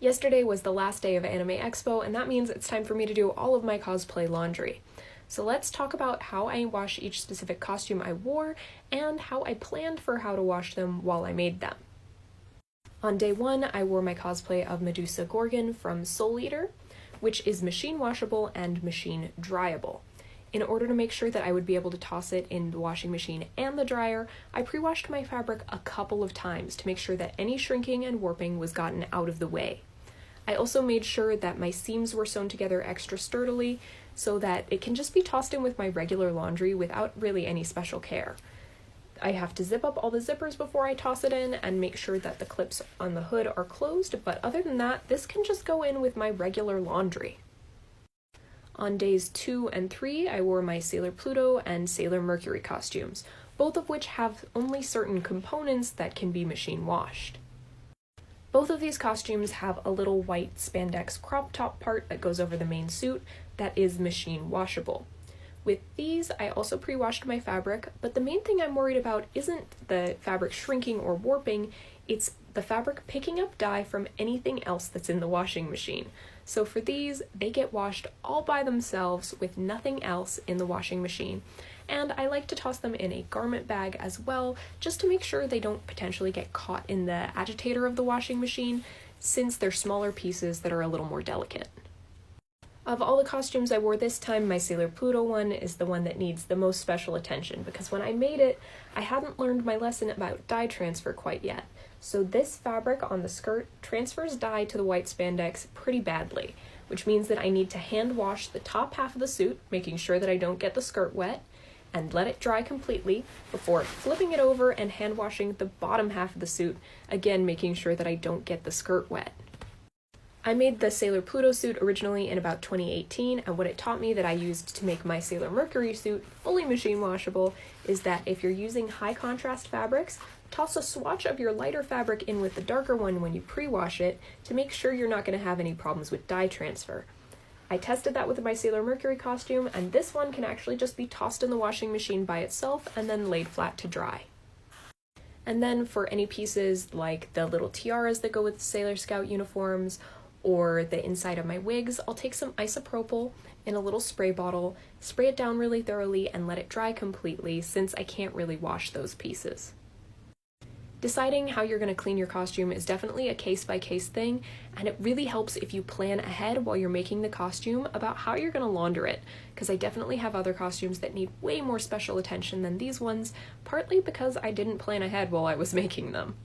Yesterday was the last day of Anime Expo, and that means it's time for me to do all of my cosplay laundry. So let's talk about how I wash each specific costume I wore and how I planned for how to wash them while I made them. On day 1, I wore my cosplay of Medusa Gorgon from Soul Eater, which is machine washable and machine dryable. In order to make sure that I would be able to toss it in the washing machine and the dryer, I pre-washed my fabric a couple of times to make sure that any shrinking and warping was gotten out of the way. I also made sure that my seams were sewn together extra sturdily so that it can just be tossed in with my regular laundry without really any special care. I have to zip up all the zippers before I toss it in and make sure that the clips on the hood are closed, but other than that, this can just go in with my regular laundry. On days 2 and 3, I wore my Sailor Pluto and Sailor Mercury costumes, both of which have only certain components that can be machine washed. Both of these costumes have a little white spandex crop top part that goes over the main suit that is machine washable. With these, I also pre-washed my fabric, but the main thing I'm worried about isn't the fabric shrinking or warping, it's the fabric picking up dye from anything else that's in the washing machine. So for these, they get washed all by themselves with nothing else in the washing machine. And I like to toss them in a garment bag as well, just to make sure they don't potentially get caught in the agitator of the washing machine, since they're smaller pieces that are a little more delicate. Of all the costumes I wore this time, my Sailor Pluto one is the one that needs the most special attention, because when I made it, I hadn't learned my lesson about dye transfer quite yet. So this fabric on the skirt transfers dye to the white spandex pretty badly, which means that I need to hand wash the top half of the suit, making sure that I don't get the skirt wet, and let it dry completely before flipping it over and hand washing the bottom half of the suit, again making sure that I don't get the skirt wet. I made the Sailor Pluto suit originally in about 2018, and what it taught me that I used to make my Sailor Mercury suit fully machine washable is that if you're using high contrast fabrics, toss a swatch of your lighter fabric in with the darker one when you pre-wash it to make sure you're not going to have any problems with dye transfer. I tested that with my Sailor Mercury costume, and this one can actually just be tossed in the washing machine by itself and then laid flat to dry. And then for any pieces like the little tiaras that go with the Sailor Scout uniforms, or the inside of my wigs, I'll take some isopropyl in a little spray bottle, spray it down really thoroughly, and let it dry completely since I can't really wash those pieces. Deciding how you're going to clean your costume is definitely a case-by-case thing, and it really helps if you plan ahead while you're making the costume about how you're going to launder it, because I definitely have other costumes that need way more special attention than these ones, partly because I didn't plan ahead while I was making them.